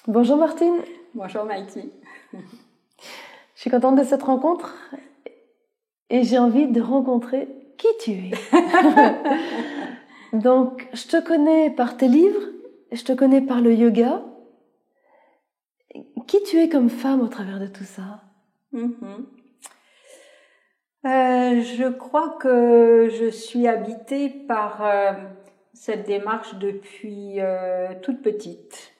Bonjour Martine. Bonjour Maïti. Je suis contente de cette rencontre et j'ai envie de rencontrer qui tu es. Donc, je te connais par tes livres, je te connais par le yoga. Qui tu es comme femme au travers de tout ça? Je crois que je suis habitée par cette démarche depuis toute petite.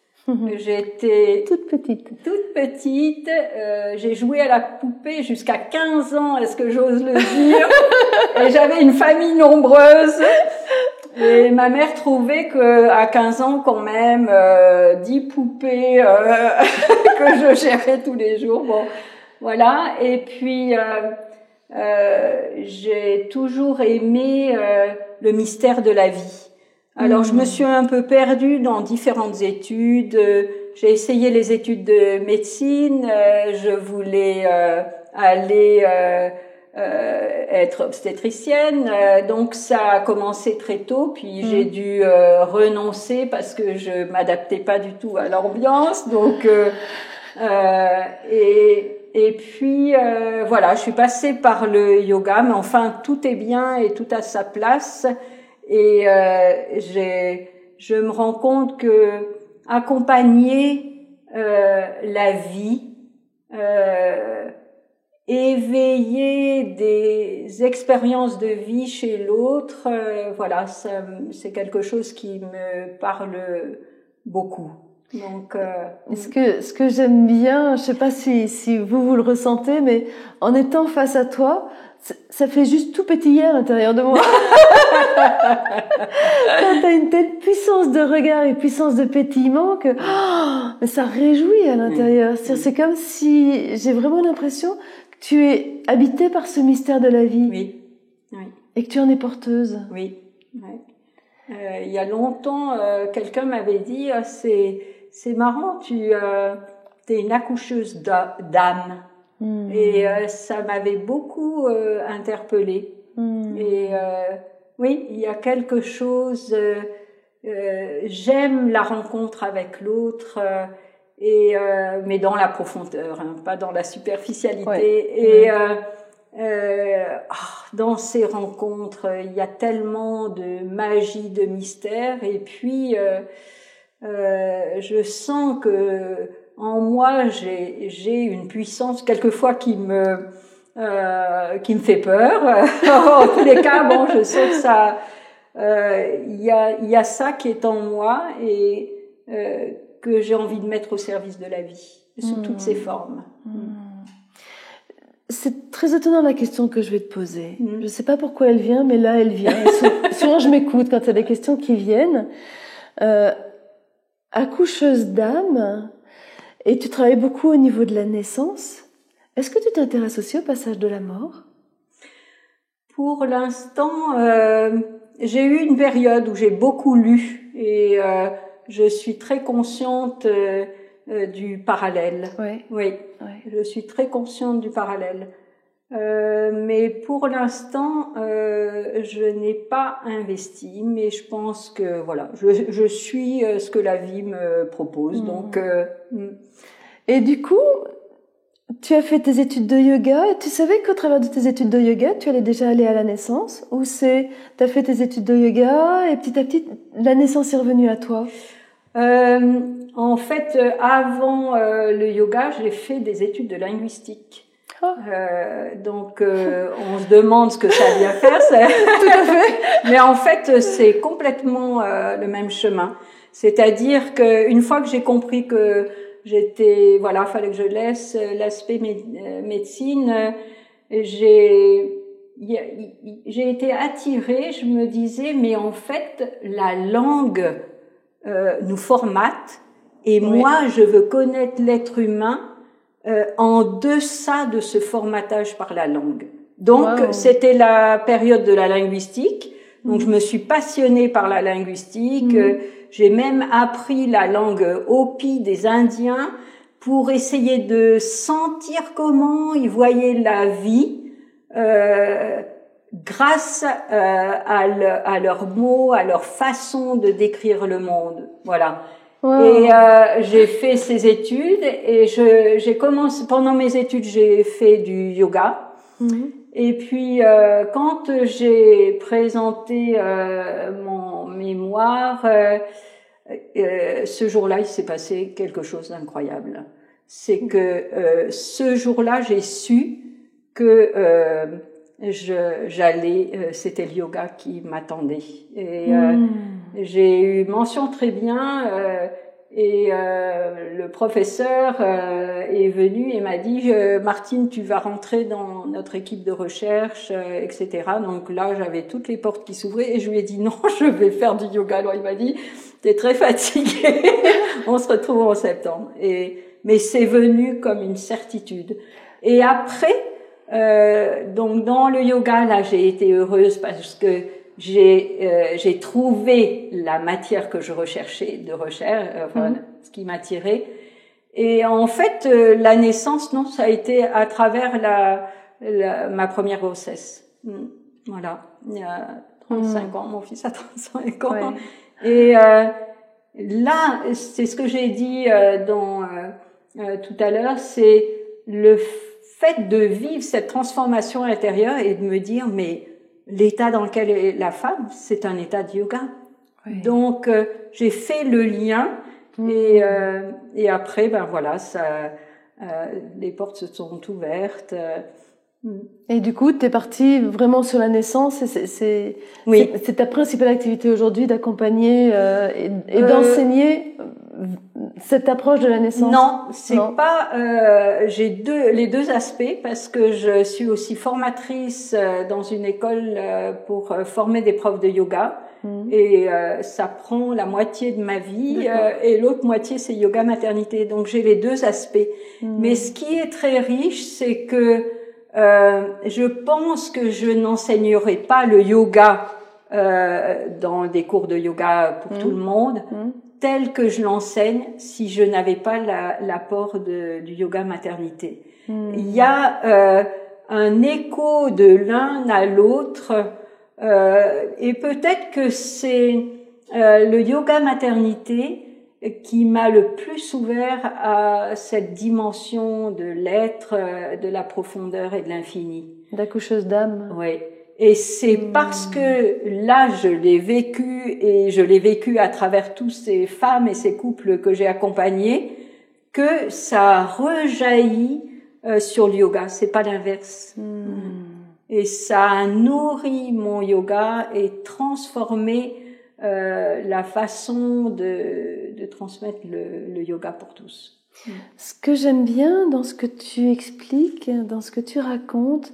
J'étais toute petite. J'ai joué à la poupée jusqu'à 15 ans, est-ce que j'ose le dire? Et j'avais une famille nombreuse. Et ma mère trouvait que à 15 ans quand même 10 poupées que je gérais tous les jours. Bon, voilà. Et puis j'ai toujours aimé le mystère de la vie. Alors je me suis un peu perdue dans différentes études. J'ai essayé les études de médecine. Je voulais aller être obstétricienne, donc ça a commencé très tôt, puis j'ai dû renoncer parce que je m'adaptais pas du tout à l'ambiance, donc et puis voilà, je suis passée par le yoga, mais enfin tout est bien et tout a sa place, et je me rends compte que accompagner la vie, éveiller des expériences de vie chez l'autre, voilà, c'est quelque chose qui me parle beaucoup. Donc, Ce que j'aime bien, je sais pas si vous le ressentez, mais en étant face à toi, ça fait juste tout pétiller à l'intérieur de moi. T'as une telle puissance de regard et puissance de pétillement que mais ça réjouit à l'intérieur. C'est comme si j'ai vraiment l'impression que tu es habitée par ce mystère de la vie. Oui. Et que tu en es porteuse. Oui. Il y a longtemps, quelqu'un m'avait dit c'est marrant, t'es une accoucheuse d'âme. Et ça m'avait beaucoup interpellée. Et oui, il y a quelque chose. J'aime la rencontre avec l'autre, mais dans la profondeur, hein, pas dans la superficialité. Ouais. Et dans ces rencontres, il y a tellement de magie, de mystère. Et puis, je sens que en moi, j'ai une puissance quelquefois qui me fait peur. En tous les cas, bon, je sais que ça, il y a ça qui est en moi et que j'ai envie de mettre au service de la vie, sous toutes ses formes. C'est très étonnant la question que je vais te poser. Je sais pas pourquoi elle vient, mais là elle vient. Souvent je m'écoute quand il y a des questions qui viennent. Accoucheuse d'âme, et tu travailles beaucoup au niveau de la naissance. Est-ce que tu t'intéresses aussi au passage de la mort? Pour l'instant, j'ai eu une période où j'ai beaucoup lu et je suis très consciente du parallèle. Oui, je suis très consciente du parallèle. Mais pour l'instant, je n'ai pas investi, mais je pense que voilà, je suis ce que la vie me propose. Donc, Et du coup, tu as fait tes études de yoga et tu savais qu'au travers de tes études de yoga, tu allais déjà aller à la naissance, ou t'as fait tes études de yoga et petit à petit, la naissance est revenue à toi? En fait, avant le yoga, j'ai fait des études de linguistique. Donc, on se demande ce que ça vient faire. Tout à fait. Mais en fait, c'est complètement le même chemin. C'est-à-dire qu'une fois que j'ai compris que fallait que je laisse l'aspect médecine, j'ai été attirée. Je me disais, mais en fait, la langue nous formate, et moi, je veux connaître l'être humain en deçà de ce formatage par la langue. Donc, c'était la période de la linguistique. Donc, je me suis passionnée par la linguistique. J'ai même appris la langue Hopi des Indiens pour essayer de sentir comment ils voyaient la vie grâce à leurs mots, à leur façon de décrire le monde. Voilà. Wow. Et j'ai fait ces études et j'ai commencé pendant mes études, j'ai fait du yoga. Et puis quand j'ai présenté mon mémoire, ce jour-là, il s'est passé quelque chose d'incroyable. C'est que ce jour-là, j'ai su que c'était le yoga qui m'attendait. Et j'ai eu mention très bien. Et le professeur est venu et m'a dit Martine, tu vas rentrer dans notre équipe de recherche, etc. Donc là, j'avais toutes les portes qui s'ouvraient et je lui ai dit non, je vais faire du yoga. Alors il m'a dit t'es très fatiguée, on se retrouve en septembre. Mais c'est venu comme une certitude. Et après, donc dans le yoga, là, j'ai été heureuse parce que j'ai trouvé la matière que je recherchais de recherche, ce qui m'attirait. Et en fait, la naissance, non, ça a été à travers ma première grossesse. Voilà, il y a 35 ans, mon fils a 35 ans. Ouais. Et là, c'est ce que j'ai dit tout à l'heure, c'est le fait de vivre cette transformation intérieure et de me dire, mais l'état dans lequel est la femme, c'est un état de yoga. Oui. Donc, j'ai fait le lien et après, ben voilà, les portes se sont ouvertes. Et du coup, tu es partie vraiment sur la naissance et c'est ta principale activité aujourd'hui d'accompagner et d'enseigner cette approche de la naissance? Non, c'est pas. J'ai les deux aspects parce que je suis aussi formatrice dans une école pour former des profs de yoga et ça prend la moitié de ma vie et l'autre moitié c'est yoga maternité. Donc j'ai les deux aspects. Mais ce qui est très riche, c'est que je pense que je n'enseignerai pas le yoga dans des cours de yoga pour tout le monde. Tel que je l'enseigne si je n'avais pas l'apport du yoga maternité. Il y a un écho de l'un à l'autre et peut-être que c'est le yoga maternité qui m'a le plus ouvert à cette dimension de l'être, de la profondeur et de l'infini. D'accoucheuse d'âme. Oui. Et c'est parce que là, je l'ai vécu et je l'ai vécu à travers tous ces femmes et ces couples que j'ai accompagnés que ça rejaillit sur le yoga. C'est pas l'inverse. Et ça a nourri mon yoga et transformé la façon de transmettre le yoga pour tous. Ce que j'aime bien dans ce que tu expliques, dans ce que tu racontes,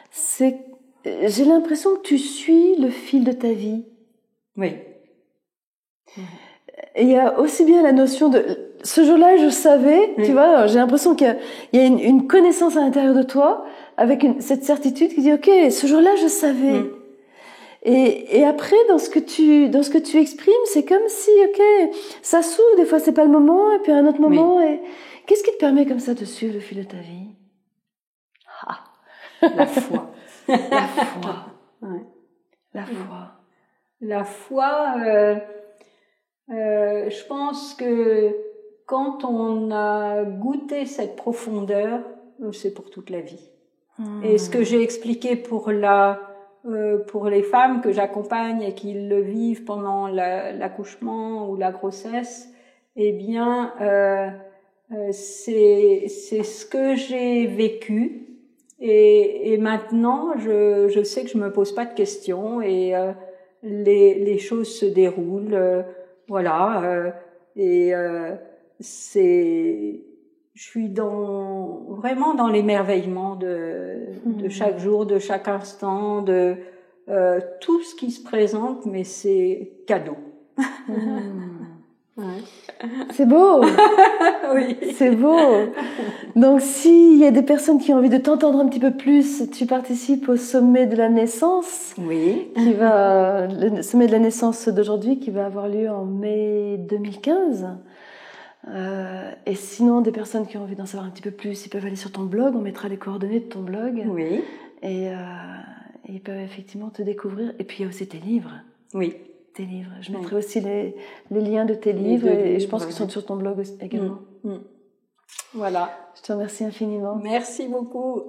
c'est j'ai l'impression que tu suis le fil de ta vie. Oui. Et il y a aussi bien la notion de... Ce jour-là, je savais, tu vois, j'ai l'impression qu'il y a une connaissance à l'intérieur de toi, avec cette certitude qui dit, ok, ce jour-là, je savais. Et après, dans ce que tu exprimes, c'est comme si, ok, ça s'ouvre, des fois c'est pas le moment, et puis à un autre moment, et qu'est-ce qui te permet comme ça de suivre le fil de ta vie? La foi. La foi. Ouais. La foi. La foi, je pense que quand on a goûté cette profondeur, c'est pour toute la vie. Et ce que j'ai expliqué pour les femmes que j'accompagne et qui le vivent pendant l'accouchement ou la grossesse, eh bien, c'est ce que j'ai vécu. Et maintenant, je sais que je me pose pas de questions et les choses se déroulent, voilà. Je suis vraiment dans l'émerveillement de chaque jour, de chaque instant, de tout ce qui se présente, mais c'est cadeau. C'est beau. Oui. C'est beau. Donc, s'il y a des personnes qui ont envie de t'entendre un petit peu plus, tu participes au sommet de la naissance. Oui. Le sommet de la naissance d'aujourd'hui qui va avoir lieu en mai 2015. Et sinon, des personnes qui ont envie d'en savoir un petit peu plus, ils peuvent aller sur ton blog. On mettra les coordonnées de ton blog. Oui. Et ils peuvent effectivement te découvrir. Et puis, il y a aussi tes livres. Oui. tes livres. Je mettrai aussi les liens de tes livres et je pense qu'ils sont sur ton blog aussi, également. Voilà. Je te remercie infiniment. Merci beaucoup.